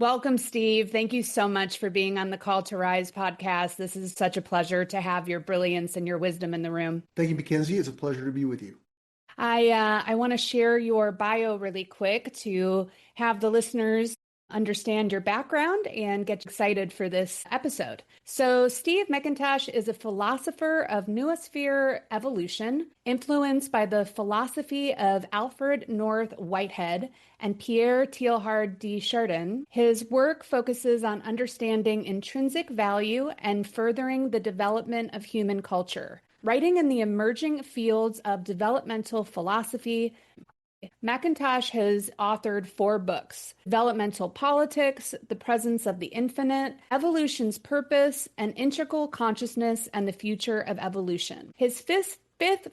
Welcome, Steve. Thank you so much for being on the Call to Rise podcast. This is such a pleasure to have your brilliance and your wisdom in the room. Thank you, Mackenzie. It's a pleasure to be with you. I want to share your bio really quick to have the listeners understand your background and get excited for this episode. So, Steve McIntosh is a philosopher of nuosphere evolution, influenced by the philosophy of Alfred North Whitehead and Pierre Teilhard de Chardin. His work focuses on understanding intrinsic value and furthering the development of human culture. Writing in the emerging fields of developmental philosophy, McIntosh has authored 4 books: Developmental Politics, The Presence of the Infinite, Evolution's Purpose, and Integral Consciousness and the Future of Evolution. His fifth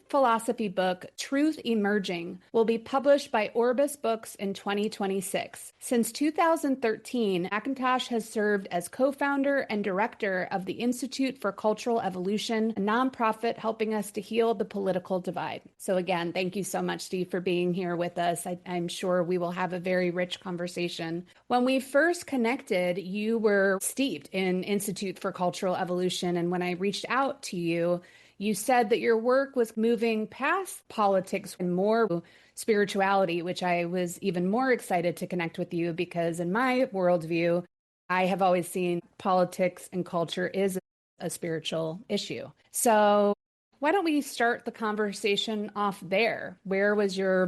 philosophy book, Truth Emerging, will be published by Orbis Books in 2026. Since 2013, McIntosh has served as co-founder and director of the Institute for Cultural Evolution, a nonprofit helping us to heal the political divide. So again, thank you so much, Steve, for being here with us. I'm sure we will have a very rich conversation. When we first connected, you were steeped in Institute for Cultural Evolution, and when I reached out to you, you said that your work was moving past politics and more spirituality, which I was even more excited to connect with you because in my worldview, I have always seen politics and culture is a spiritual issue. So why don't we start the conversation off there?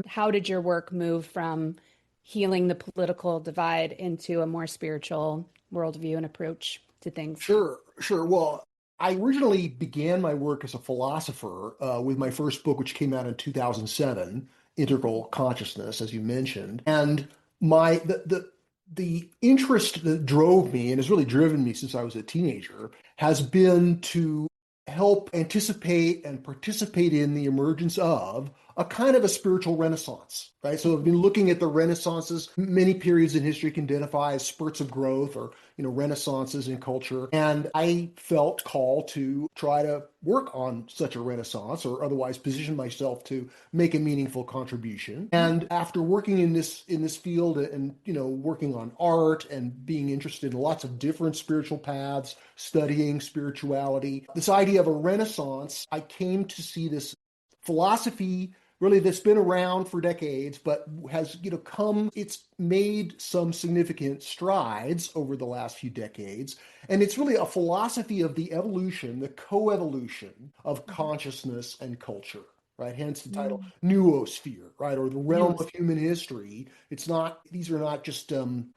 How did your work move from healing the political divide into a more spiritual worldview and approach to things? Sure. Well, I originally began my work as a philosopher with my first book, which came out in 2007, Integral Consciousness, as you mentioned. And the interest that drove me and has really driven me since I was a teenager has been to help anticipate and participate in the emergence of a kind of a spiritual renaissance, right? So I've been looking at the renaissances. Many periods in history can identify as spurts of growth or, renaissances in culture. And I felt called to try to work on such a renaissance or otherwise position myself to make a meaningful contribution. And after working in this field and, working on art and being interested in lots of different spiritual paths, studying spirituality, this idea of a renaissance, I came to see this philosophy really that's been around for decades, but has, it's made some significant strides over the last few decades. And it's really a philosophy of the evolution, the coevolution of consciousness and culture, right? Hence the title nuosphere, right? Or the realm of human history. These are not just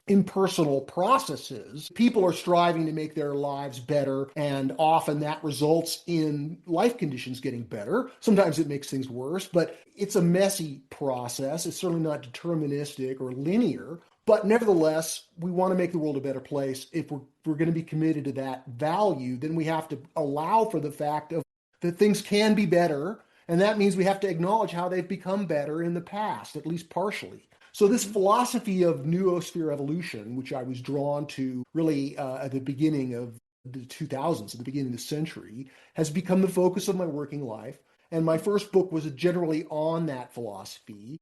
impersonal processes. People are striving to make their lives better, and often that results in life conditions getting better. Sometimes it makes things worse, but it's a messy process. It's certainly not deterministic or linear. But nevertheless, we want to make the world a better place. If we're going to be committed to that value, then we have to allow for the fact that things can be better. And that means we have to acknowledge how they've become better in the past, at least partially. So this philosophy of nuosphere evolution, which I was drawn to really at the beginning of the 2000s, at the beginning of the century, has become the focus of my working life. And my first book was generally on that philosophy.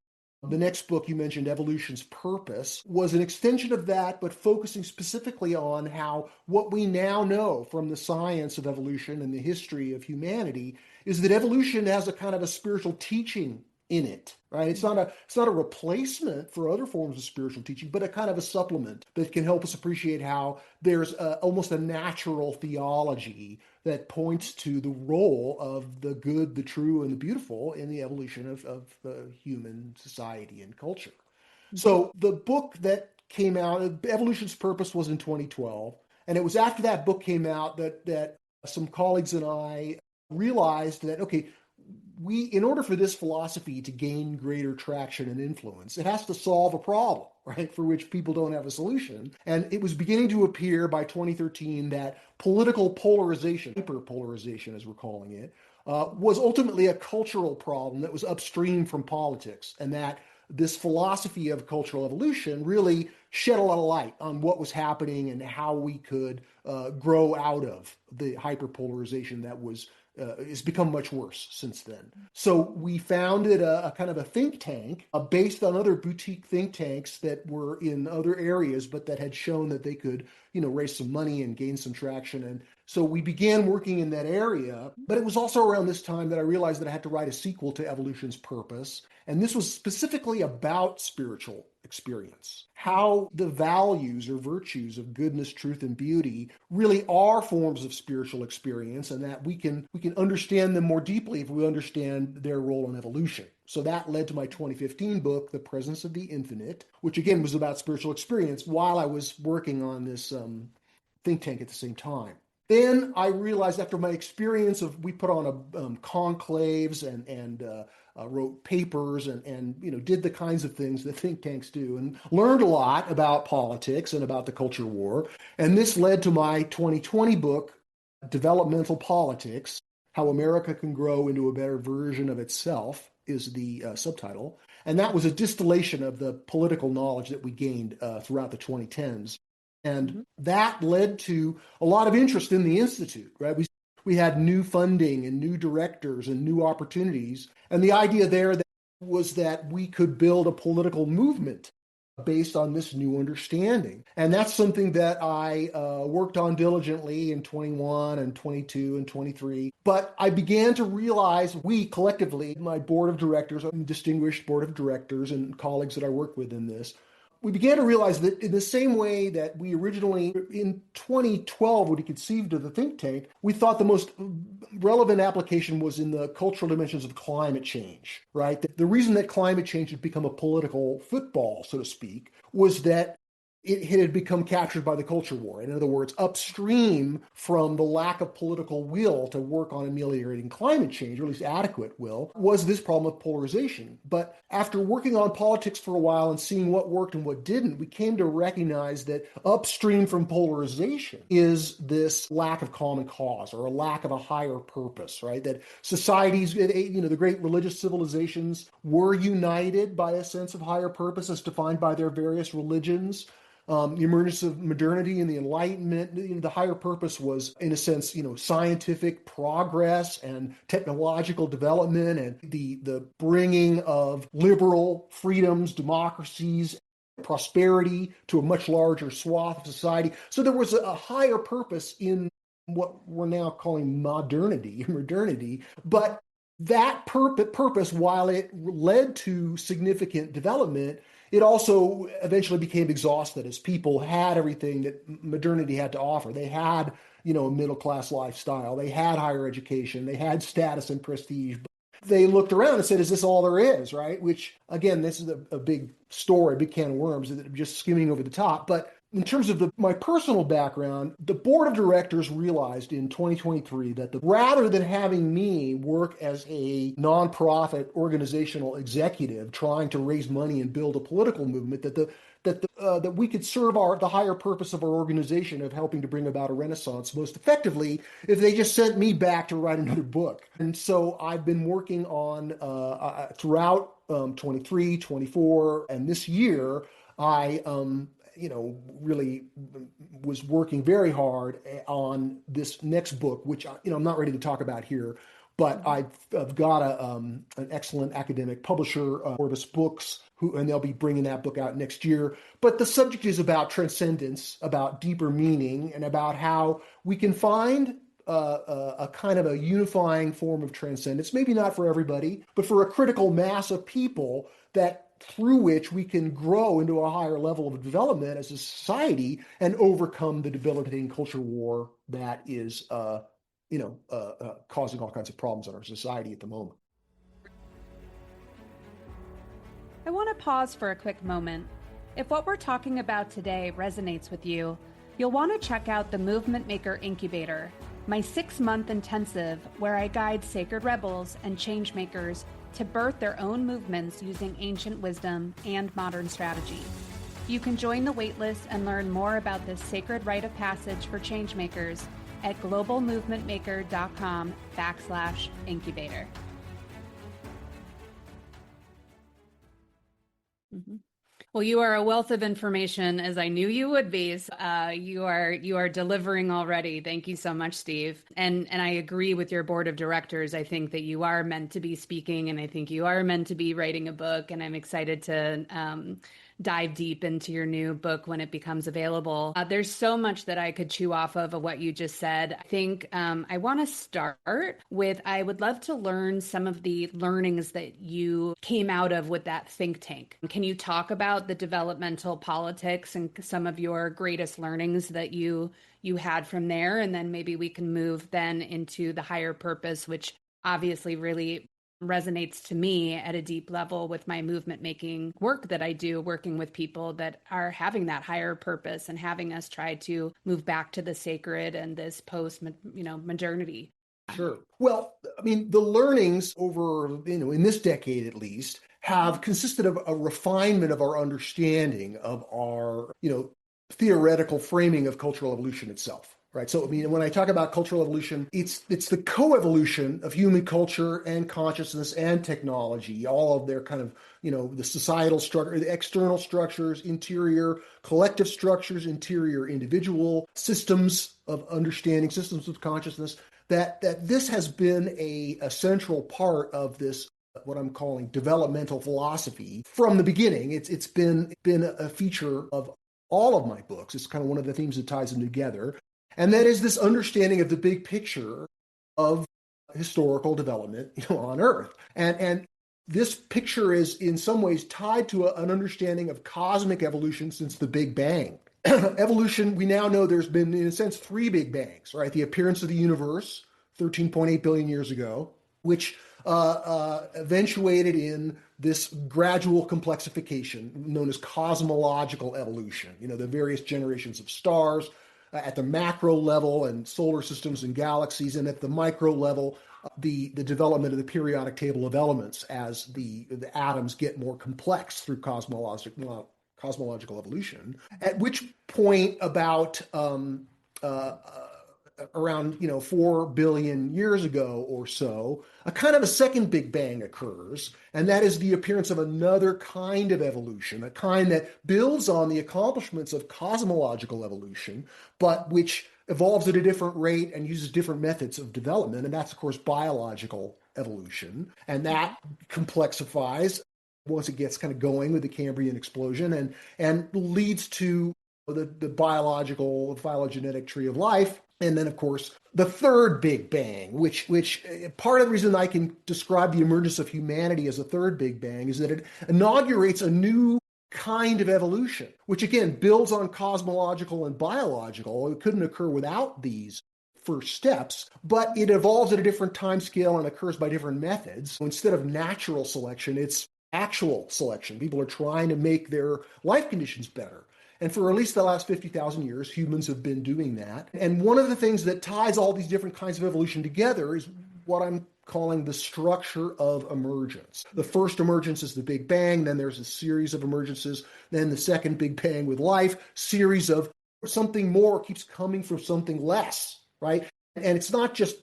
The next book you mentioned, Evolution's Purpose, was an extension of that, but focusing specifically on how what we now know from the science of evolution and the history of humanity is that evolution has a kind of a spiritual teaching in it, right? It's not a replacement for other forms of spiritual teaching, but a kind of a supplement that can help us appreciate how there's almost a natural theology that points to the role of the good, the true, and the beautiful in the evolution of the human society and culture. So the book that came out, Evolution's Purpose, was in 2012. And it was after that book came out that some colleagues and I realized that, okay, in order for this philosophy to gain greater traction and influence, it has to solve a problem, right, for which people don't have a solution. And it was beginning to appear by 2013 that political polarization, hyperpolarization as we're calling it, was ultimately a cultural problem that was upstream from politics, and that this philosophy of cultural evolution really shed a lot of light on what was happening and how we could grow out of the hyperpolarization that was it's become much worse since then. So we founded a kind of a think tank based on other boutique think tanks that were in other areas, but that had shown that they could, raise some money and gain some traction. And so we began working in that area. But it was also around this time that I realized that I had to write a sequel to Evolution's Purpose. And this was specifically about spiritual experience, how the values or virtues of goodness, truth, and beauty really are forms of spiritual experience, and that we can understand them more deeply if we understand their role in evolution. So that led to my 2015 book, The Presence of the Infinite, which again was about spiritual experience while I was working on this think tank at the same time. Then I realized after my experience we put on conclaves and wrote papers and did the kinds of things that think tanks do, and learned a lot about politics and about the culture war. And this led to my 2020 book, Developmental Politics: How America Can Grow into a Better Version of Itself, is the subtitle. And that was a distillation of the political knowledge that we gained throughout the 2010s. And that led to a lot of interest in the Institute, right? We had new funding and new directors and new opportunities. And the idea there was that we could build a political movement based on this new understanding. And that's something that I worked on diligently in 21 and 22 and 23. But I began to realize we collectively, my board of directors, distinguished board of directors and colleagues that I work with in this, we began to realize that in the same way that we originally, in 2012, when we conceived of the think tank, we thought the most relevant application was in the cultural dimensions of climate change, right? The reason that climate change had become a political football, so to speak, was that it had become captured by the culture war. In other words, upstream from the lack of political will to work on ameliorating climate change, or at least adequate will, was this problem of polarization. But after working on politics for a while and seeing what worked and what didn't, we came to recognize that upstream from polarization is this lack of common cause, or a lack of a higher purpose, right? That societies, the great religious civilizations were united by a sense of higher purpose as defined by their various religions. The emergence of modernity and the Enlightenment, the higher purpose was, in a sense, scientific progress and technological development and the bringing of liberal freedoms, democracies, prosperity to a much larger swath of society. So there was a higher purpose in what we're now calling modernity, but that purpose, while it led to significant development, it also eventually became exhausted as people had everything that modernity had to offer. They had, a middle-class lifestyle. They had higher education. They had status and prestige. But they looked around and said, is this all there is, right? Which, again, this is a big story, a big can of worms that I'm just skimming over the top. But in terms of my personal background, the board of directors realized in 2023 that rather than having me work as a nonprofit organizational executive trying to raise money and build a political movement, that we could serve the higher purpose of our organization of helping to bring about a renaissance most effectively if they just sent me back to write another book. And so I've been working on throughout 23, 24, and this year, I really was working very hard on this next book, which, I'm not ready to talk about here, but I've got an excellent academic publisher, Orbis Books, and they'll be bringing that book out next year. But the subject is about transcendence, about deeper meaning, and about how we can find a kind of a unifying form of transcendence, maybe not for everybody, but for a critical mass of people through which we can grow into a higher level of development as a society and overcome the debilitating culture war that is, causing all kinds of problems in our society at the moment. I want to pause for a quick moment. If what we're talking about today resonates with you, you'll want to check out the Movement Maker Incubator, my 6-month intensive where I guide sacred rebels and change makers to birth their own movements using ancient wisdom and modern strategy. You can join the waitlist and learn more about this sacred rite of passage for changemakers at globalmovementmaker.com/incubator. Well, you are a wealth of information, as I knew you would be. So, you are delivering already. Thank you so much, Steve. And I agree with your board of directors. I think that you are meant to be speaking, and I think you are meant to be writing a book. And I'm excited to dive deep into your new book when it becomes available. There's so much that I could chew off of what you just said. I think I want to start with I would love to learn some of the learnings that you came out of with that think tank. Can you talk about the developmental politics and some of your greatest learnings that you had from there? And then maybe we can move then into the higher purpose, which obviously really resonates to me at a deep level with my movement making work that I do, working with people that are having that higher purpose and having us try to move back to the sacred and this post, modernity. Sure. Well, I mean, the learnings over, in this decade at least, have consisted of a refinement of our understanding of our, theoretical framing of cultural evolution itself. Right. So, I mean, when I talk about cultural evolution, it's the coevolution of human culture and consciousness and technology, all of their kind of, the societal structure, the external structures, interior collective structures, interior individual systems of understanding, systems of consciousness, that this has been a central part of this, what I'm calling developmental philosophy from the beginning. It's been a feature of all of my books. It's kind of one of the themes that ties them together. And that is this understanding of the big picture of historical development, on Earth. And this picture is in some ways tied to an understanding of cosmic evolution since the Big Bang. Evolution, we now know there's been, in a sense, three Big Bangs, right? The appearance of the universe 13.8 billion years ago, which eventuated in this gradual complexification known as cosmological evolution, the various generations of stars, at the macro level and solar systems and galaxies, and at the micro level, the development of the periodic table of elements as the atoms get more complex through cosmological evolution. At which point, about around 4 billion years ago or so, a kind of a second Big Bang occurs, and that is the appearance of another kind of evolution, a kind that builds on the accomplishments of cosmological evolution, but which evolves at a different rate and uses different methods of development, and that's, of course, biological evolution. And that complexifies once it gets kind of going with the Cambrian explosion and leads to the biological, phylogenetic tree of life. And then, of course, the third Big Bang, which part of the reason I can describe the emergence of humanity as a third Big Bang is that it inaugurates a new kind of evolution, which again builds on cosmological and biological. It couldn't occur without these first steps, but it evolves at a different time scale and occurs by different methods. So instead of natural selection, it's actual selection. People are trying to make their life conditions better. And for at least the last 50,000 years, humans have been doing that. And one of the things that ties all these different kinds of evolution together is what I'm calling the structure of emergence. The first emergence is the Big Bang, then there's a series of emergences, then the second Big Bang with life, series of something more keeps coming from something less, right? And it's not just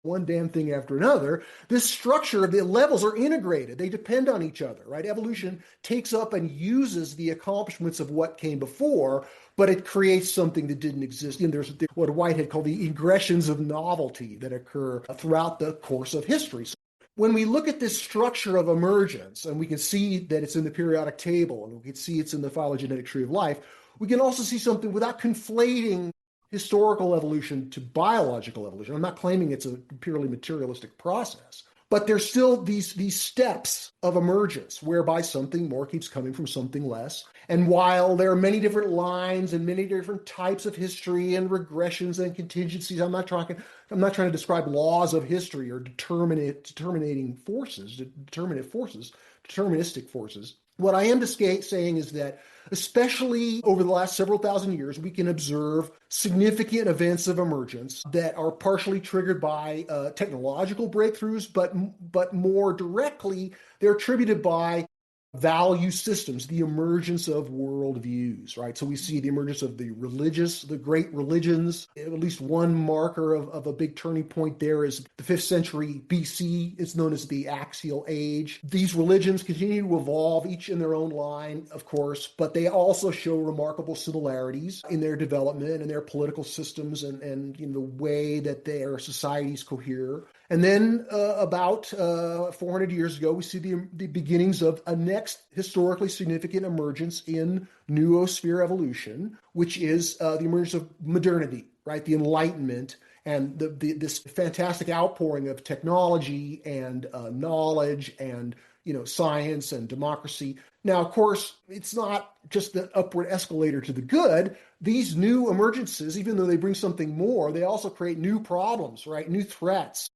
one damn thing after another. This structure, the levels are integrated. They depend on each other, right? Evolution takes up and uses the accomplishments of what came before, but it creates something that didn't exist. And there's what Whitehead called the ingressions of novelty that occur throughout the course of history. So when we look at this structure of emergence, and we can see that it's in the periodic table, and we can see it's in the phylogenetic tree of life, we can also see something without conflating historical evolution to biological evolution. I'm not claiming it's a purely materialistic process, but there's still these steps of emergence whereby something more keeps coming from something less. And while there are many different lines and many different types of history and regressions and contingencies, I'm not trying to describe laws of history or deterministic forces. What I am saying is that, especially over the last several thousand years, we can observe significant events of emergence that are partially triggered by technological breakthroughs, but more directly, they're attributed by value systems, the emergence of worldviews, right? So we see the emergence of the great religions. At least one marker of a big turning point there is the 5th century BC. It's known as the Axial Age. These religions continue to evolve, each in their own line, of course, but they also show remarkable similarities in their development and their political systems and the way that their societies cohere. And then about 400 years ago, we see the beginnings of a next historically significant emergence in nuosphere evolution, which is the emergence of modernity, right? The Enlightenment and this fantastic outpouring of technology and knowledge and science and democracy. Now, of course, it's not just an upward escalator to the good. These new emergences, even though they bring something more, they also create new problems, right? New threats.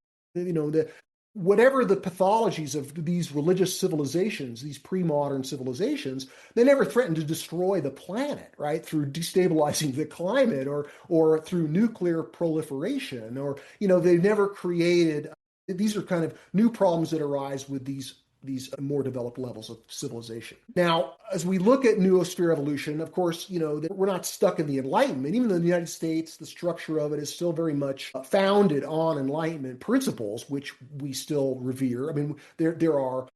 Whatever the pathologies of these religious civilizations, these pre-modern civilizations, they never threatened to destroy the planet, right? Through destabilizing the climate or through nuclear proliferation, or they never created. These are kind of new problems that arise with these more developed levels of civilization. Now, as we look at noosphere evolution, of course, we're not stuck in the Enlightenment. Even though in the United States, the structure of it is still very much founded on Enlightenment principles, which we still revere. I mean, there are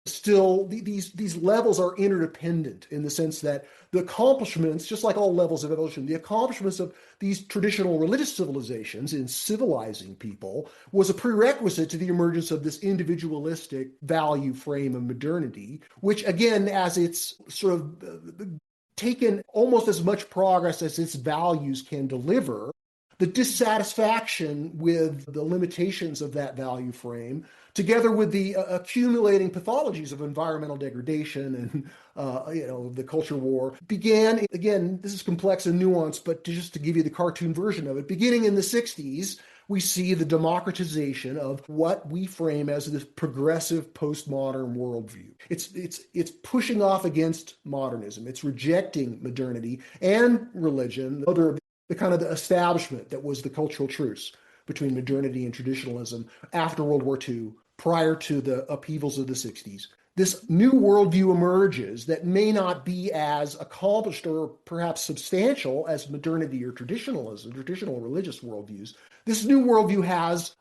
still these levels are interdependent in the sense that the accomplishments, just like all levels of evolution, the accomplishments of these traditional religious civilizations in civilizing people was a prerequisite to the emergence of this individualistic value frame of modernity, which again, as it's sort of taken almost as much progress as its values can deliver, the dissatisfaction with the limitations of that value frame, together with the accumulating pathologies of environmental degradation and the culture war, began, again, this is complex and nuanced, but just to give you the cartoon version of it, beginning in the 60s, we see the democratization of what we frame as this progressive postmodern worldview. It's pushing off against modernism. It's rejecting modernity and religion, the kind of the establishment that was the cultural truce between modernity and traditionalism after World War II, prior to the upheavals of the 60s. This new worldview emerges that may not be as accomplished or perhaps substantial as modernity or traditionalism, traditional religious worldviews. This new worldview has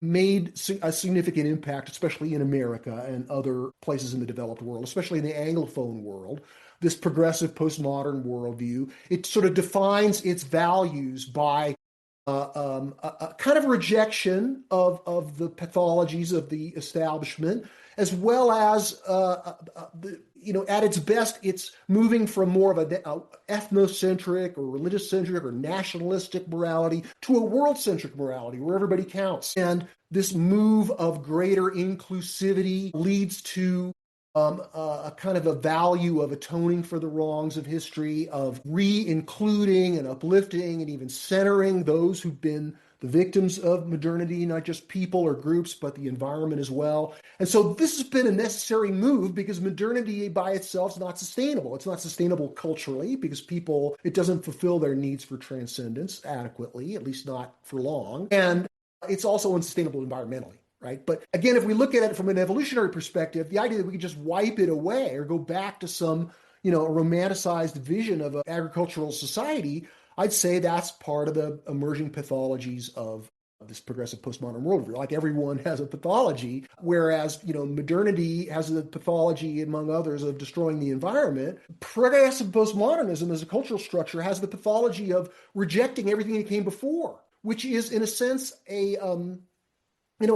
made a significant impact, especially in America and other places in the developed world, especially in the Anglophone world. This progressive postmodern worldview, it sort of defines its values by a kind of rejection of the pathologies of the establishment, as well as, at its best, it's moving from more of an ethnocentric or religious-centric or nationalistic morality to a world-centric morality where everybody counts. And this move of greater inclusivity leads to a kind of a value of atoning for the wrongs of history, of re-including and uplifting and even centering those who've been the victims of modernity, not just people or groups, but the environment as well. And so this has been a necessary move because modernity by itself is not sustainable. It's not sustainable culturally because it doesn't fulfill their needs for transcendence adequately, at least not for long. And it's also unsustainable environmentally. Right. But again, if we look at it from an evolutionary perspective, the idea that we could just wipe it away or go back to some, a romanticized vision of an agricultural society, I'd say that's part of the emerging pathologies of this progressive postmodern worldview. Like everyone has a pathology, whereas, modernity has a pathology, among others, of destroying the environment. Progressive postmodernism as a cultural structure has the pathology of rejecting everything that came before, which is, in a sense, a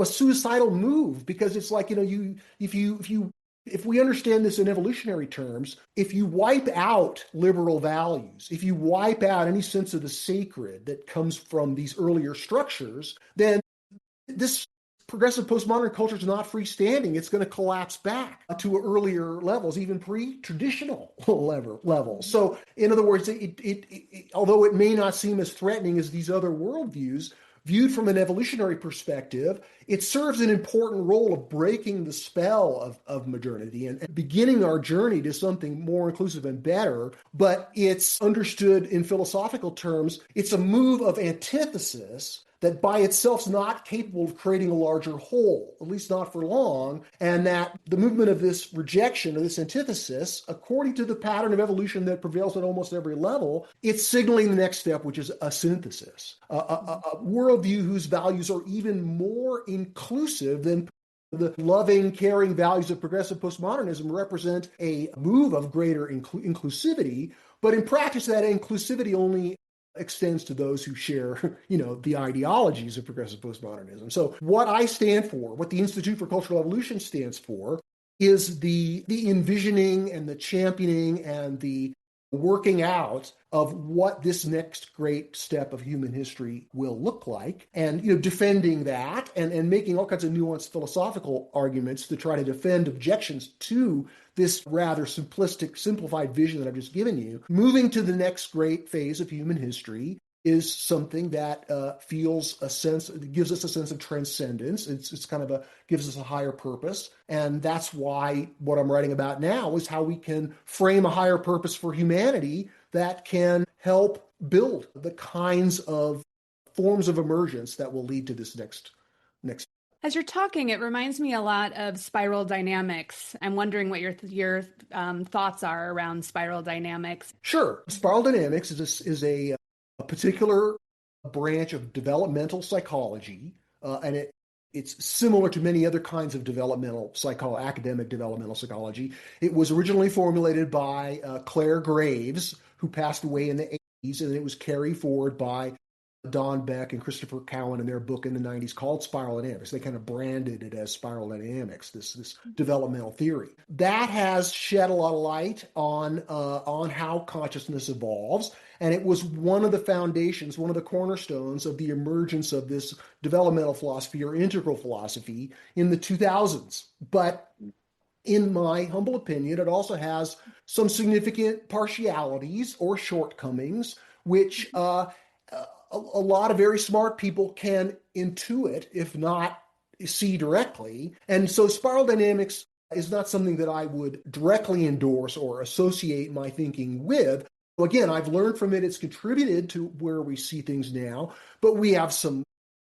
suicidal move, because it's like, if we understand this in evolutionary terms, if you wipe out liberal values, if you wipe out any sense of the sacred that comes from these earlier structures, then this progressive postmodern culture is not freestanding. It's going to collapse back to earlier levels, even pre-traditional levels. So, in other words, although it may not seem as threatening as these other worldviews, viewed from an evolutionary perspective, it serves an important role of breaking the spell of modernity and beginning our journey to something more inclusive and better. But it's understood in philosophical terms, it's a move of antithesis that by itself is not capable of creating a larger whole, at least not for long, and that the movement of this rejection, of this antithesis, according to the pattern of evolution that prevails at almost every level, it's signaling the next step, which is a synthesis, a worldview whose values are even more inclusive than the loving, caring values of progressive postmodernism represent a move of greater inclusivity, but in practice, that inclusivity only extends to those who share, the ideologies of progressive postmodernism. So what I stand for, what the Institute for Cultural Evolution stands for, is the envisioning and the championing and the working out of what this next great step of human history will look like, and defending that and making all kinds of nuanced philosophical arguments to try to defend objections to this rather simplistic, simplified vision that I've just given you. Moving to the next great phase of human history is something that gives us a sense of transcendence. It's kind of gives us a higher purpose. And that's why what I'm writing about now is how we can frame a higher purpose for humanity that can help build the kinds of forms of emergence that will lead to this next. As you're talking, it reminds me a lot of spiral dynamics. I'm wondering what your thoughts are around spiral dynamics. Sure. Spiral dynamics is a particular branch of developmental psychology, and it's similar to many other kinds of academic developmental psychology. It was originally formulated by Claire Graves, who passed away in the 80s, and it was carried forward by Don Beck and Christopher Cowan in their book in the 90s called Spiral Dynamics. They kind of branded it as Spiral Dynamics, this developmental theory. That has shed a lot of light on how consciousness evolves, and it was one of the foundations, one of the cornerstones of the emergence of this developmental philosophy or integral philosophy in the 2000s. But in my humble opinion, it also has some significant partialities or shortcomings, which a lot of very smart people can intuit, if not see directly. And so spiral dynamics is not something that I would directly endorse or associate my thinking with. Again, I've learned from it. It's contributed to where we see things now, but we have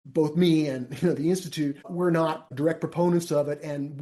both me and the Institute, we're not direct proponents of it. And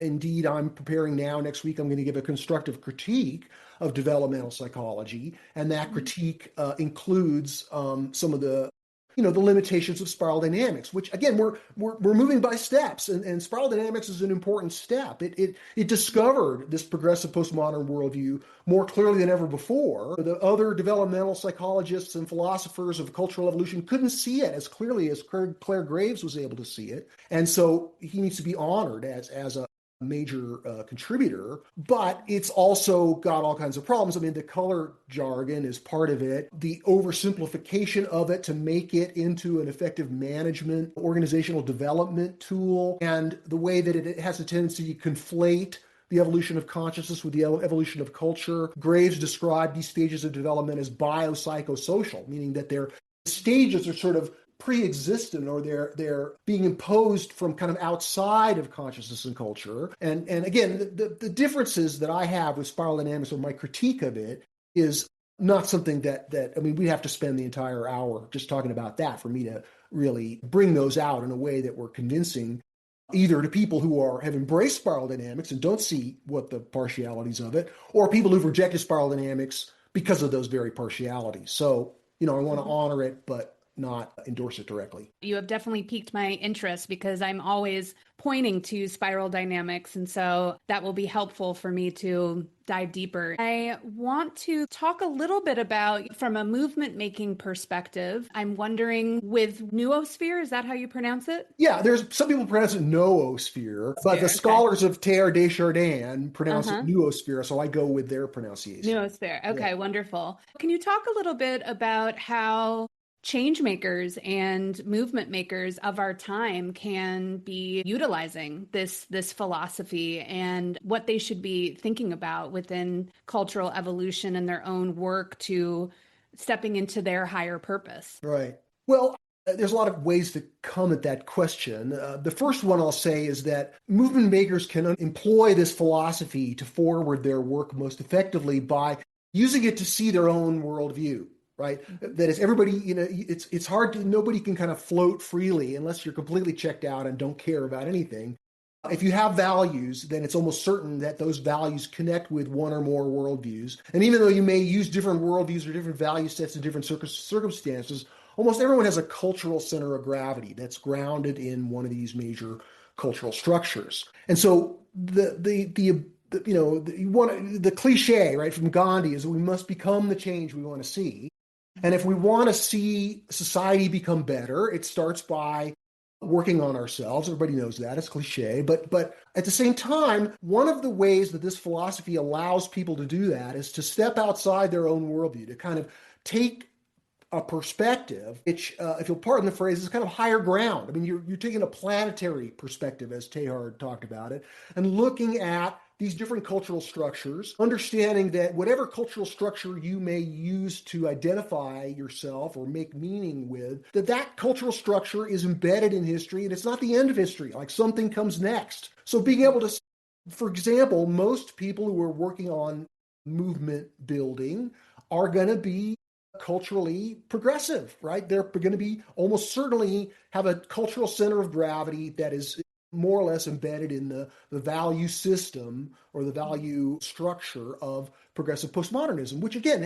indeed, I'm preparing now. Next week, I'm going to give a constructive critique of developmental psychology, and that critique includes some of the limitations of spiral dynamics. Which again, we're moving by steps, and spiral dynamics is an important step. It discovered this progressive postmodern worldview more clearly than ever before. The other developmental psychologists and philosophers of cultural evolution couldn't see it as clearly as Claire Graves was able to see it, and so he needs to be honored as a major contributor, but it's also got all kinds of problems. I mean, the color jargon is part of it, the oversimplification of it to make it into an effective management, organizational development tool, and the way that it has a tendency to conflate the evolution of consciousness with the evolution of culture. Graves described these stages of development as biopsychosocial, meaning that their stages are sort of pre-existent, or they're being imposed from kind of outside of consciousness and culture. And again, the differences that I have with spiral dynamics, or my critique of it, is not something that I mean, we'd have to spend the entire hour just talking about that for me to really bring those out in a way that we're convincing either to people who have embraced spiral dynamics and don't see what the partialities of it, or people who've rejected spiral dynamics because of those very partialities. So, I want to honor it, but not endorse it directly. You have definitely piqued my interest because I'm always pointing to spiral dynamics. And so that will be helpful for me to dive deeper. I want to talk a little bit about, from a movement making perspective, I'm wondering with nuosphere, is that how you pronounce it? Yeah, there's some people pronounce it noosphere, but the scholars of Teilhard de Chardin pronounce it nuosphere, so I go with their pronunciation. Nuosphere. Okay, wonderful. Can you talk a little bit about how change makers and movement makers of our time can be utilizing this philosophy and what they should be thinking about within cultural evolution and their own work to stepping into their higher purpose? Right. Well, there's a lot of ways to come at that question. The first one I'll say is that movement makers can employ this philosophy to forward their work most effectively by using it to see their own worldview. right? That is everybody, it's hard to, nobody can kind of float freely unless you're completely checked out and don't care about anything. If you have values, then it's almost certain that those values connect with one or more worldviews. And even though you may use different worldviews or different value sets in different circumstances, almost everyone has a cultural center of gravity that's grounded in one of these major cultural structures. And so the cliche, right, from Gandhi is that we must become the change we want to see. And if we want to see society become better, it starts by working on ourselves. Everybody knows that. It's cliche. But at the same time, one of the ways that this philosophy allows people to do that is to step outside their own worldview, to kind of take a perspective, which, if you'll pardon the phrase, is kind of higher ground. I mean, you're taking a planetary perspective, as Teilhard talked about it, and looking at these different cultural structures, understanding that whatever cultural structure you may use to identify yourself or make meaning with, that cultural structure is embedded in history and it's not the end of history, like something comes next. So being able to, for example, most people who are working on movement building are going to be culturally progressive, right? They're going to be almost certainly have a cultural center of gravity that is more or less embedded in the value system or the value structure of progressive postmodernism, which again,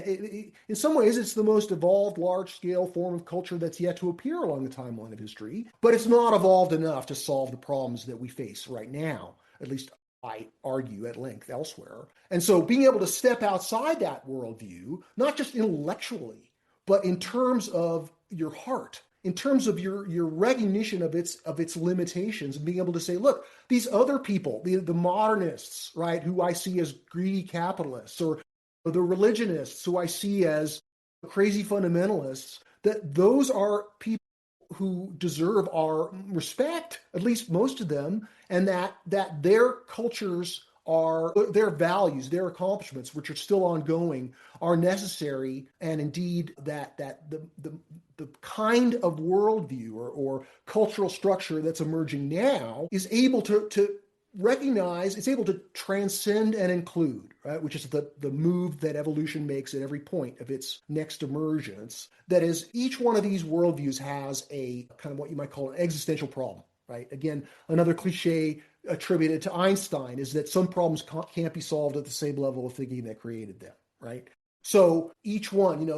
in some ways, it's the most evolved large-scale form of culture that's yet to appear along the timeline of history, but it's not evolved enough to solve the problems that we face right now, at least I argue at length elsewhere. And so being able to step outside that worldview, not just intellectually, but in terms of your heart, in terms of your recognition of its limitations, and being able to say, look, these other people, the modernists, right, who I see as greedy capitalists, or the religionists who I see as crazy fundamentalists, that those are people who deserve our respect, at least most of them, and that their cultures are, their values, their accomplishments, which are still ongoing, are necessary, and indeed that the kind of worldview or cultural structure that's emerging now is able to recognize, it's able to transcend and include, right? Which is the move that evolution makes at every point of its next emergence. That is, each one of these worldviews has a kind of what you might call an existential problem, right? Again, another cliche attributed to Einstein is that some problems can't be solved at the same level of thinking that created them, right? So each one,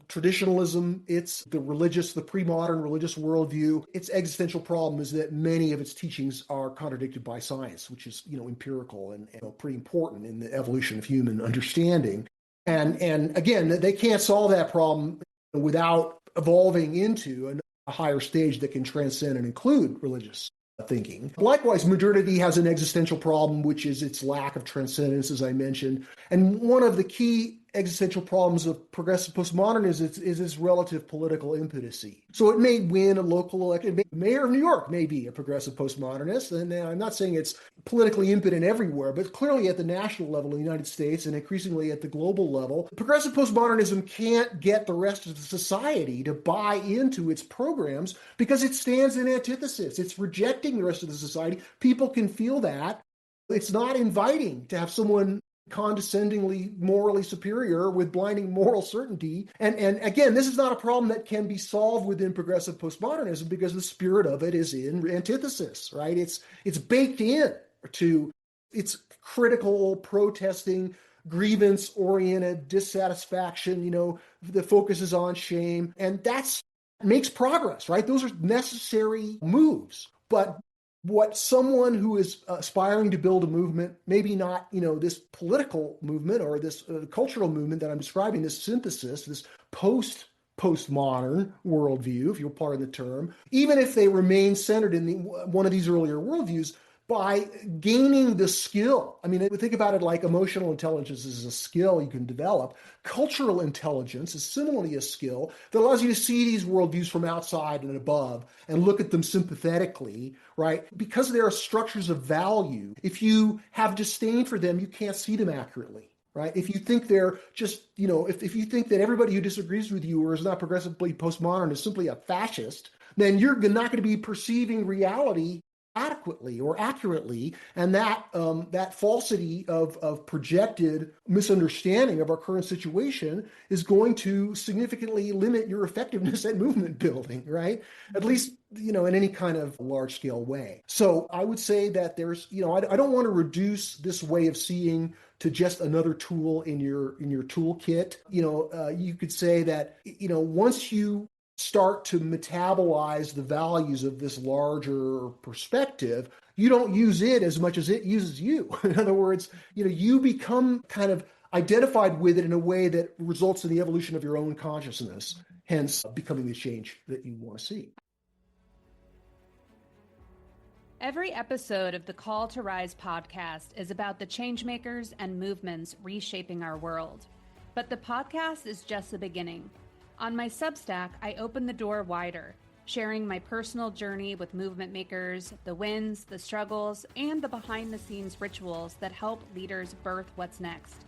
traditionalism, it's the pre-modern religious worldview. Its existential problem is that many of its teachings are contradicted by science, which is, empirical and pretty important in the evolution of human understanding. And again, they can't solve that problem without evolving into a higher stage that can transcend and include religious thinking. Likewise, modernity has an existential problem, which is its lack of transcendence, as I mentioned. And one of the key existential problems of progressive postmodernism is its relative political impotency. So it may win a local election. The mayor of New York may be a progressive postmodernist, and I'm not saying it's politically impotent everywhere, but clearly at the national level in the United States and increasingly at the global level, progressive postmodernism can't get the rest of the society to buy into its programs because it stands in antithesis. It's rejecting the rest of the society. People can feel that. It's not inviting to have someone condescendingly morally superior with blinding moral certainty. And again, this is not a problem that can be solved within progressive postmodernism because the spirit of it is in antithesis, right? It's baked in to its critical, protesting, grievance-oriented dissatisfaction, the focus is on shame. And that's makes progress, right? Those are necessary moves. But what someone who is aspiring to build a movement, maybe not, this political movement or this cultural movement that I'm describing, this synthesis, this postmodern worldview, if you'll pardon the term, even if they remain centered in one of these earlier worldviews, by gaining the skill. I mean, think about it like emotional intelligence is a skill you can develop. Cultural intelligence is similarly a skill that allows you to see these worldviews from outside and above and look at them sympathetically, right? Because there are structures of value. If you have disdain for them, you can't see them accurately. Right? If you think they're just, if you think that everybody who disagrees with you or is not progressively postmodern is simply a fascist, then you're not going to be perceiving reality adequately or accurately, and that falsity of projected misunderstanding of our current situation is going to significantly limit your effectiveness at movement building, right? At least, in any kind of large scale way. So I would say that there's, I don't want to reduce this way of seeing to just another tool in your toolkit. You could say that, once you start to metabolize the values of this larger perspective, you don't use it as much as it uses you. In other words, you become kind of identified with it in a way that results in the evolution of your own consciousness, hence becoming the change that you want to see. Every episode of the Call to Rise podcast is about the changemakers and movements reshaping our world. But the podcast is just the beginning. On my Substack, I open the door wider, sharing my personal journey with movement makers, the wins, the struggles, and the behind-the-scenes rituals that help leaders birth what's next.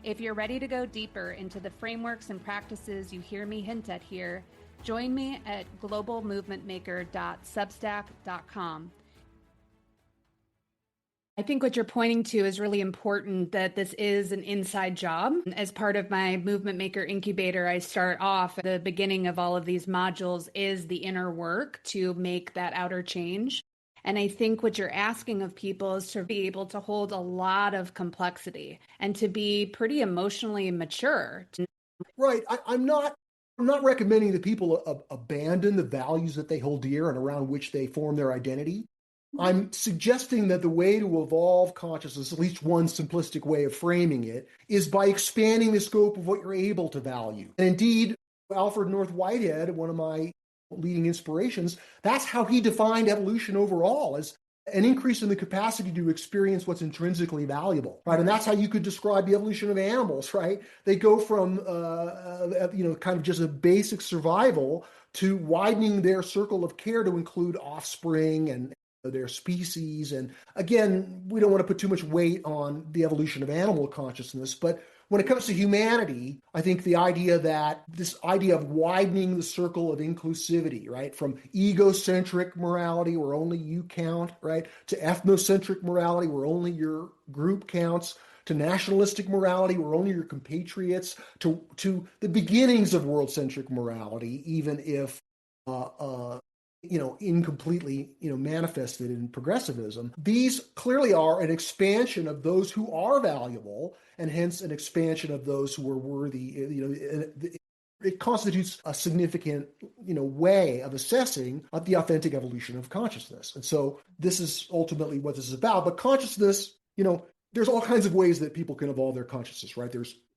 If you're ready to go deeper into the frameworks and practices you hear me hint at here, join me at globalmovementmaker.substack.com. I think what you're pointing to is really important, that this is an inside job. As part of my Movement Maker Incubator, I start off at the beginning of all of these modules is the inner work to make that outer change. And I think what you're asking of people is to be able to hold a lot of complexity and to be pretty emotionally mature. Right. I'm not recommending that people abandon the values that they hold dear and around which they form their identity. I'm suggesting that the way to evolve consciousness, at least one simplistic way of framing it, is by expanding the scope of what you're able to value. And indeed, Alfred North Whitehead, one of my leading inspirations, that's how he defined evolution overall, as an increase in the capacity to experience what's intrinsically valuable, right? And that's how you could describe the evolution of animals, right? They go from, kind of just a basic survival to widening their circle of care to include offspring and their species. And again, we don't want to put too much weight on the evolution of animal consciousness, but when it comes to humanity, I think this idea of widening the circle of inclusivity, right, from egocentric morality where only you count, right, to ethnocentric morality where only your group counts, to nationalistic morality where only your compatriots, to the beginnings of world-centric morality, even if incompletely, manifested in progressivism. These clearly are an expansion of those who are valuable, and hence an expansion of those who are worthy. It constitutes a significant, way of assessing the authentic evolution of consciousness. And so this is ultimately what this is about. But consciousness, there's all kinds of ways that people can evolve their consciousness, right?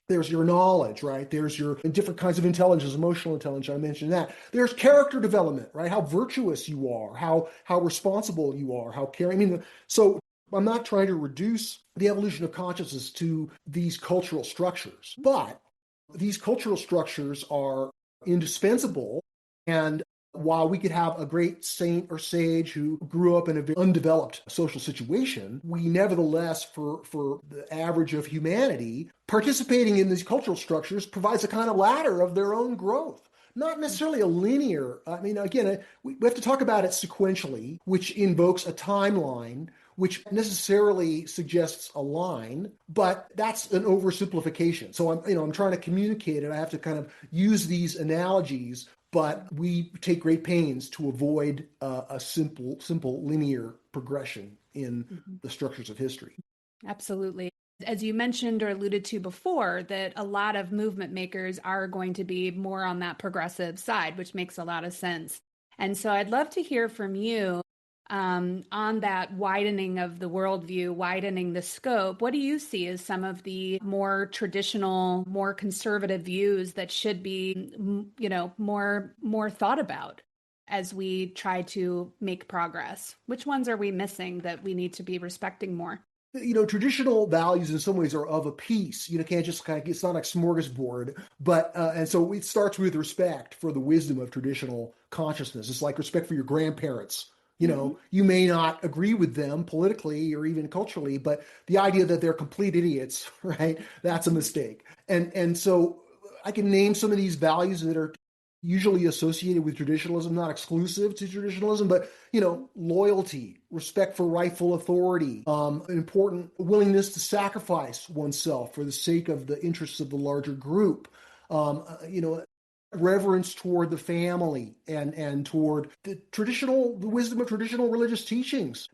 There's your knowledge, right? There's your different kinds of intelligence, emotional intelligence. I mentioned that. There's character development, right? How virtuous you are, how responsible you are, how caring. So I'm not trying to reduce the evolution of consciousness to these cultural structures, but these cultural structures are indispensable. And while we could have a great saint or sage who grew up in a very undeveloped social situation, we nevertheless, for the average of humanity, participating in these cultural structures provides a kind of ladder of their own growth. Not necessarily a linear, again, we have to talk about it sequentially, which invokes a timeline, which necessarily suggests a line, but that's an oversimplification. So I'm trying to communicate it. I have to kind of use these analogies, but we take great pains to avoid a simple linear progression in the structures of history. Absolutely. As you mentioned or alluded to before, that a lot of movement makers are going to be more on that progressive side, which makes a lot of sense. And so I'd love to hear from you on that widening of the worldview, widening the scope. What do you see as some of the more traditional, more conservative views that should be, more thought about as we try to make progress? Which ones are we missing that we need to be respecting more? Traditional values in some ways are of a piece. Can't just kind of, it's not like smorgasbord, but, and so it starts with respect for the wisdom of traditional consciousness. It's like respect for your grandparents. You may not agree with them politically or even culturally, but the idea that they're complete idiots, right? That's a mistake. And so I can name some of these values that are usually associated with traditionalism, not exclusive to traditionalism, but loyalty, respect for rightful authority, an important willingness to sacrifice oneself for the sake of the interests of the larger group, reverence toward the family and toward the wisdom of traditional religious teachings.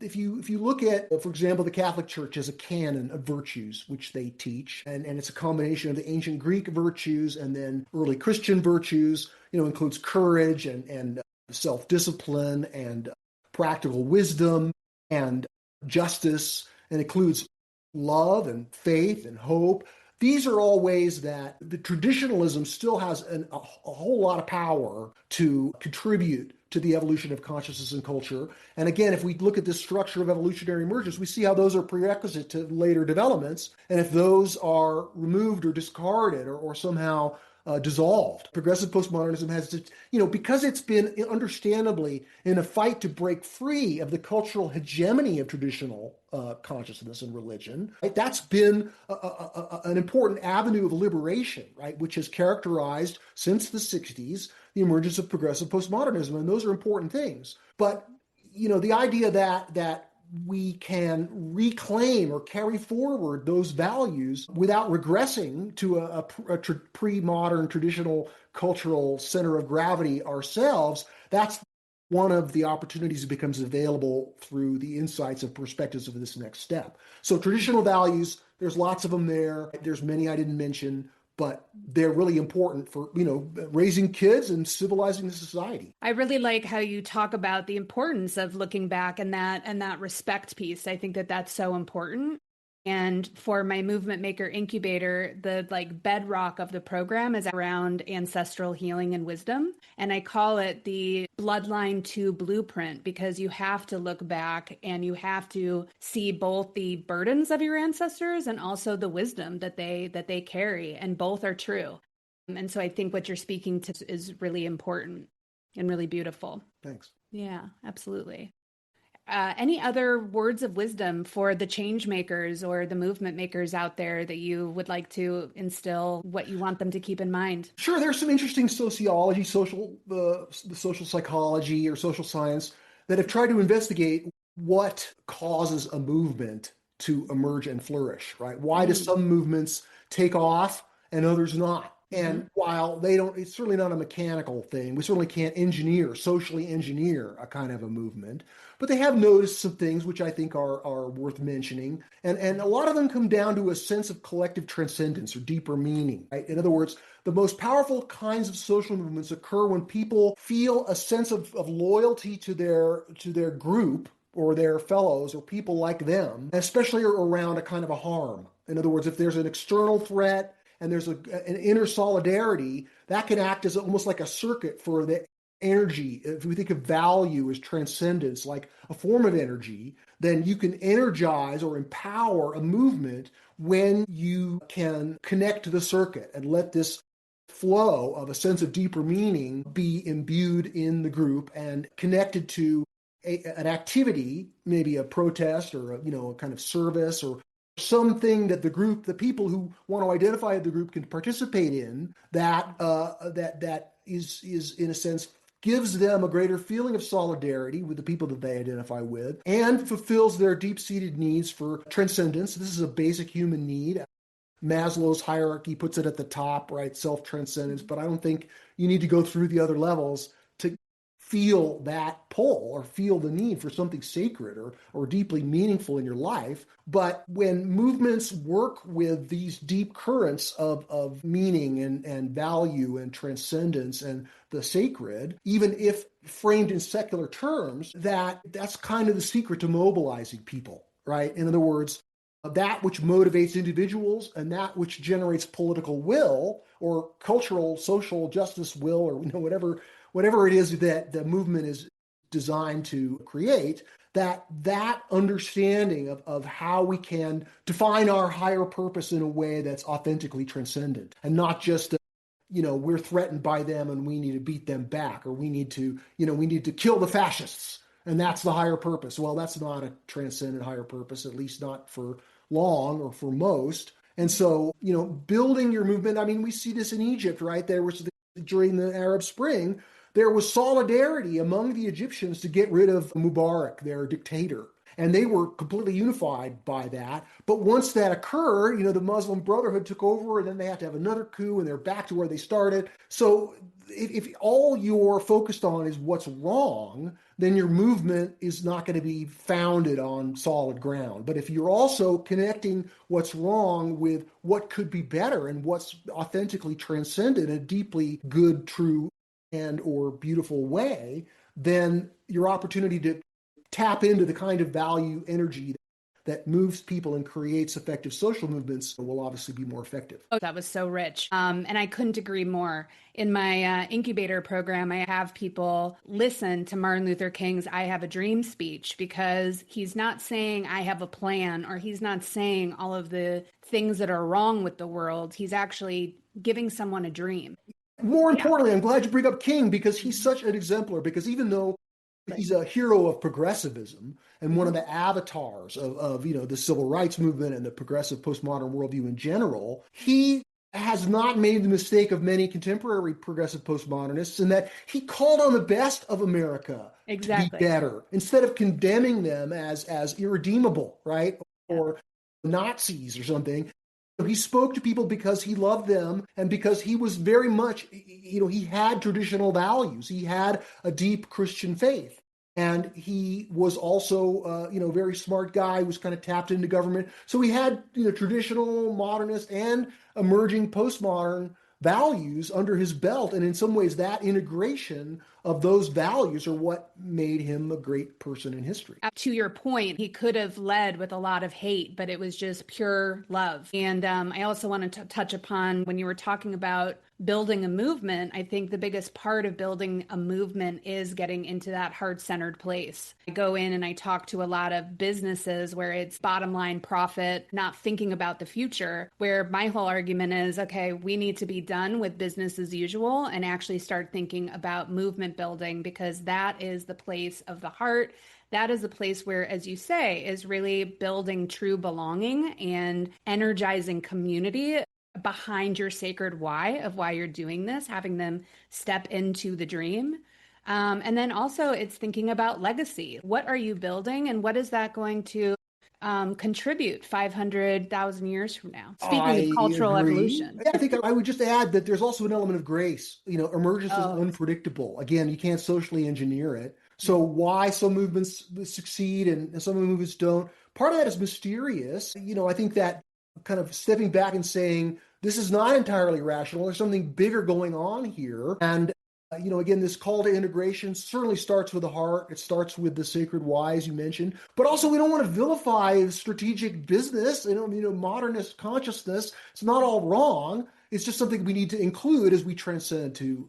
If you look at, for example, the Catholic Church has a canon of virtues which they teach, and it's a combination of the ancient Greek virtues and then early Christian virtues. Includes courage and self-discipline and practical wisdom and justice, and includes love and faith and hope. These are all ways that the traditionalism still has a whole lot of power to contribute to the evolution of consciousness and culture. And again, if we look at this structure of evolutionary emergence, we see how those are prerequisite to later developments. And if those are removed or discarded or somehow dissolved, progressive postmodernism has to, because it's been understandably in a fight to break free of the cultural hegemony of traditional consciousness and religion, right? That's been an important avenue of liberation, right, which has characterized since the 60s the emergence of progressive postmodernism, and those are important things. But the idea that we can reclaim or carry forward those values without regressing to a pre-modern traditional cultural center of gravity ourselves, that's one of the opportunities that becomes available through the insights and perspectives of this next step. So traditional values, there's lots of them there. There's many I didn't mention, but they're really important for, raising kids and civilizing the society. I really like how you talk about the importance of looking back and that respect piece. I think that that's so important. And for my Movement Maker incubator, the bedrock of the program is around ancestral healing and wisdom. And I call it the Bloodline 2 blueprint, because you have to look back and you have to see both the burdens of your ancestors and also the wisdom that they carry. And both are true. And so I think what you're speaking to is really important and really beautiful. Thanks. Yeah, absolutely. Any other words of wisdom for the change makers or the movement makers out there that you would like to instill, what you want them to keep in mind? Sure, there's some interesting sociology, the social psychology or social science that have tried to investigate what causes a movement to emerge and flourish, right? Why do some movements take off and others not? And while they don't, it's certainly not a mechanical thing. We certainly can't socially engineer a kind of a movement. But they have noticed some things which I think are worth mentioning. And a lot of them come down to a sense of collective transcendence or deeper meaning, right? In other words, the most powerful kinds of social movements occur when people feel a sense of loyalty to their group or their fellows or people like them, especially around a kind of a harm. In other words, if there's an external threat, and there's an inner solidarity, that can act as almost like a circuit for the energy. If we think of value as transcendence, like a form of energy, then you can energize or empower a movement when you can connect to the circuit and let this flow of a sense of deeper meaning be imbued in the group and connected to an activity, maybe a protest or a kind of service or something that the people who want to identify the group can participate in that is in a sense gives them a greater feeling of solidarity with the people that they identify with and fulfills their deep-seated needs for transcendence. This is a basic human need. Maslow's hierarchy puts it at the top, right? Self-transcendence, but I don't think you need to go through the other levels to feel that pull or feel the need for something sacred or deeply meaningful in your life. But when movements work with these deep currents of meaning and value and transcendence and the sacred, even if framed in secular terms, that's kind of the secret to mobilizing people, right? In other words, that which motivates individuals and that which generates political will or cultural, social justice will, or whatever it is that the movement is designed to create, that understanding of how we can define our higher purpose in a way that's authentically transcendent and not just we're threatened by them and we need to beat them back, or we need to kill the fascists and that's the higher purpose. Well, that's not a transcendent higher purpose, at least not for long or for most. And so, building your movement, I mean, we see this in Egypt, right? There was during the Arab Spring, there was solidarity among the Egyptians to get rid of Mubarak, their dictator. And they were completely unified by that. But once that occurred, the Muslim Brotherhood took over, and then they had to have another coup, and they're back to where they started. So if all you're focused on is what's wrong, then your movement is not going to be founded on solid ground. But if you're also connecting what's wrong with what could be better and what's authentically transcendent, a deeply good, true, and or beautiful way, then your opportunity to tap into the kind of value energy that moves people and creates effective social movements will obviously be more effective. Oh, that was so rich. And I couldn't agree more. In my incubator program, I have people listen to Martin Luther King's I Have a Dream speech, because he's not saying I have a plan, or he's not saying all of the things that are wrong with the world. He's actually giving someone a dream. More importantly, I'm glad you bring up King, because he's such an exemplar, because even though he's a hero of progressivism and one of the avatars of the civil rights movement and the progressive postmodern worldview in general, he has not made the mistake of many contemporary progressive postmodernists in that he called on the best of America to be better instead of condemning them as irredeemable, right? Or Nazis or something. He spoke to people because he loved them, and because he was very much, he had traditional values. He had a deep Christian faith. And he was also, a very smart guy who was kind of tapped into government. So he had, traditional modernist and emerging postmodern values under his belt. And in some ways, that integration of those values are what made him a great person in history. To your point, he could have led with a lot of hate, but it was just pure love. And I also wanted to touch upon when you were talking about building a movement. I think the biggest part of building a movement is getting into that heart-centered place. I go in and I talk to a lot of businesses where it's bottom line profit, not thinking about the future, where my whole argument is, okay, we need to be done with business as usual and actually start thinking about movement building, because that is the place of the heart. That is the place where, as you say, is really building true belonging and energizing community behind your sacred why of why you're doing this, having them step into the dream. And then also it's thinking about legacy. What are you building, and what is that going to contribute 500,000 years from now? Speaking of cultural evolution. I think I would just add that there's also an element of grace. Emergence is unpredictable. Again, you can't socially engineer it. So why some movements succeed and some movements don't, part of that is mysterious. I think that kind of stepping back and saying, this is not entirely rational. There's something bigger going on here. And, again, this call to integration certainly starts with the heart. It starts with the sacred why, as you mentioned. But also, we don't want to vilify strategic business, modernist consciousness. It's not all wrong. It's just something we need to include as we transcend to,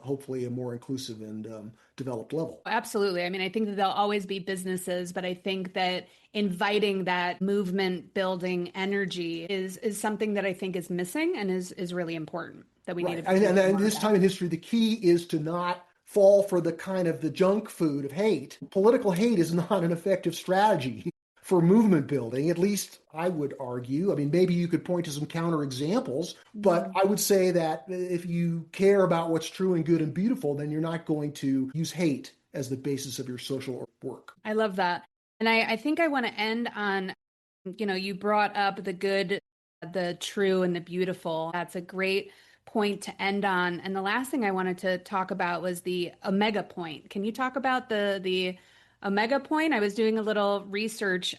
hopefully a more inclusive and developed level. Absolutely. I mean, I think that there'll always be businesses, but I think that inviting that movement building energy is something that I think is missing and is really important that we need to be. And this time in history, the key is to not fall for the kind of the junk food of hate. Political hate is not an effective strategy for movement building, at least I would argue. I mean, maybe you could point to some counterexamples, but I would say that if you care about what's true and good and beautiful, then you're not going to use hate as the basis of your social work. I love that. And I think I want to end on, you brought up the good, the true, and the beautiful. That's a great point to end on. And the last thing I wanted to talk about was the omega point. Can you talk about the omega point? I was doing a little research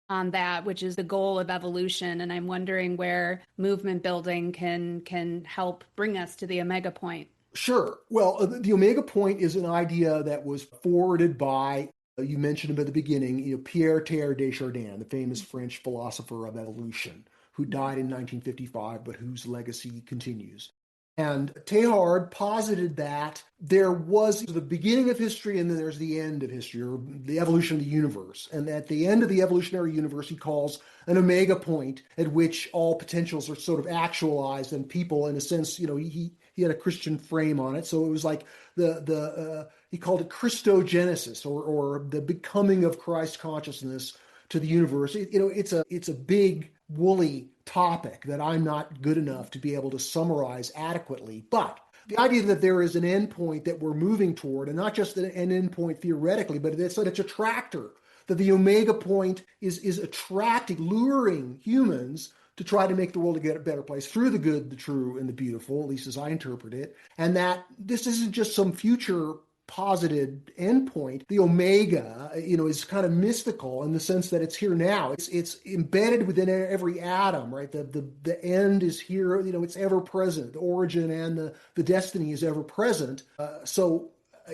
on that, which is the goal of evolution. And I'm wondering where movement building can help bring us to the omega point. Sure. Well, the omega point is an idea that was forwarded by, you mentioned him at the beginning, Pierre Teilhard de Chardin, the famous French philosopher of evolution, who died in 1955, but whose legacy continues. And Teilhard posited that there was the beginning of history and then there's the end of history, or the evolution of the universe. And at the end of the evolutionary universe, he calls an omega point at which all potentials are sort of actualized, and people, in a sense, he had a Christian frame on it. So it was like he called it Christogenesis, or the becoming of Christ consciousness to the universe. It's a big, woolly topic that I'm not good enough to be able to summarize adequately. But the idea that there is an endpoint that we're moving toward, and not just an endpoint theoretically, but it's a tractor, that the omega point is attracting, luring humans to try to make the world a better place through the good, the true, and the beautiful, at least as I interpret it. And that this isn't just some future posited endpoint. The omega, is kind of mystical in the sense that it's here now. It's embedded within every atom, right? The end is here. It's ever present. The origin and the destiny is ever present. So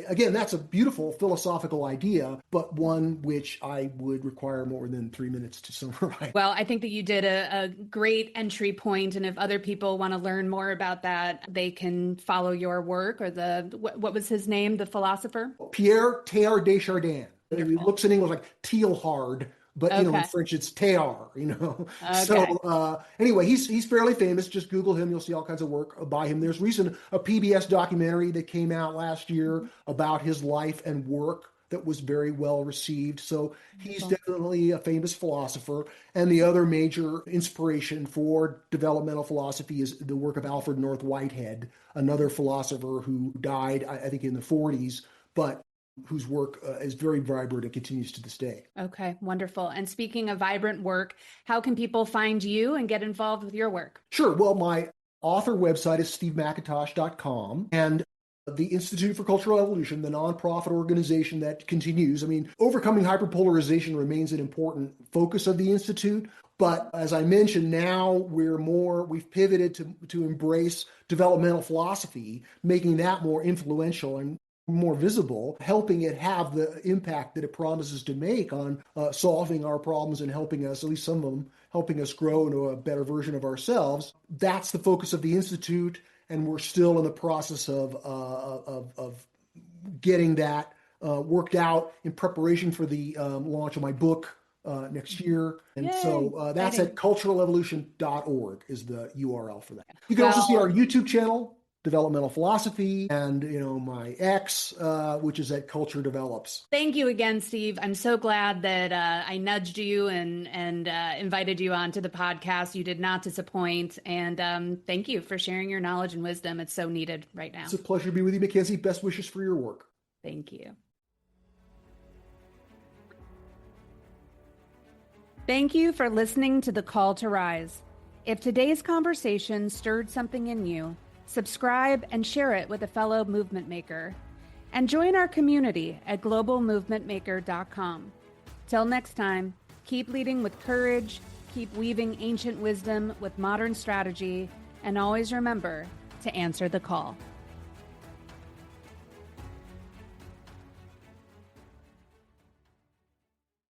again, that's a beautiful philosophical idea, but one which I would require more than 3 minutes to summarize. Well, I think that you did a great entry point, and if other people want to learn more about that, they can follow your work, or what was his name, the philosopher? Pierre Teilhard de Chardin. It Wonderful. looks in English like Teilhard, but in French it's Teilhard. Okay. So anyway, he's fairly famous. Just Google him, you'll see all kinds of work by him. There's a PBS documentary that came out last year about his life and work that was very well received. So he's definitely a famous philosopher. And the other major inspiration for developmental philosophy is the work of Alfred North Whitehead, another philosopher who died, I think, in the 40s, but whose work is very vibrant and continues to this day. Okay, wonderful. And speaking of vibrant work, how can people find you and get involved with your work? Sure. Well, my author website is stevemcintosh.com, and the Institute for Cultural Evolution, the nonprofit organization that continues. I mean, overcoming hyperpolarization remains an important focus of the Institute. But as I mentioned, now we've pivoted to embrace developmental philosophy, making that more influential and more visible, helping it have the impact that it promises to make on solving our problems and helping us, at least some of them, helping us grow into a better version of ourselves. That's the focus of the Institute, and we're still in the process of getting that worked out in preparation for the launch of my book next year. And so that's at culturalevolution.org is the URL for that. You can also see our YouTube channel, Developmental Philosophy, and my X, which is at Culture Develops. Thank you again, Steve. I'm so glad that I nudged you and invited you onto the podcast. You did not disappoint, and thank you for sharing your knowledge and wisdom. It's so needed right now. It's a pleasure to be with you, Mackenzie. Best wishes for your work. Thank you. Thank you for listening to The Call to Rise. If today's conversation stirred something in you, subscribe and share it with a fellow movement maker. And join our community at globalmovementmaker.com. Till next time, keep leading with courage, keep weaving ancient wisdom with modern strategy, and always remember to answer the call.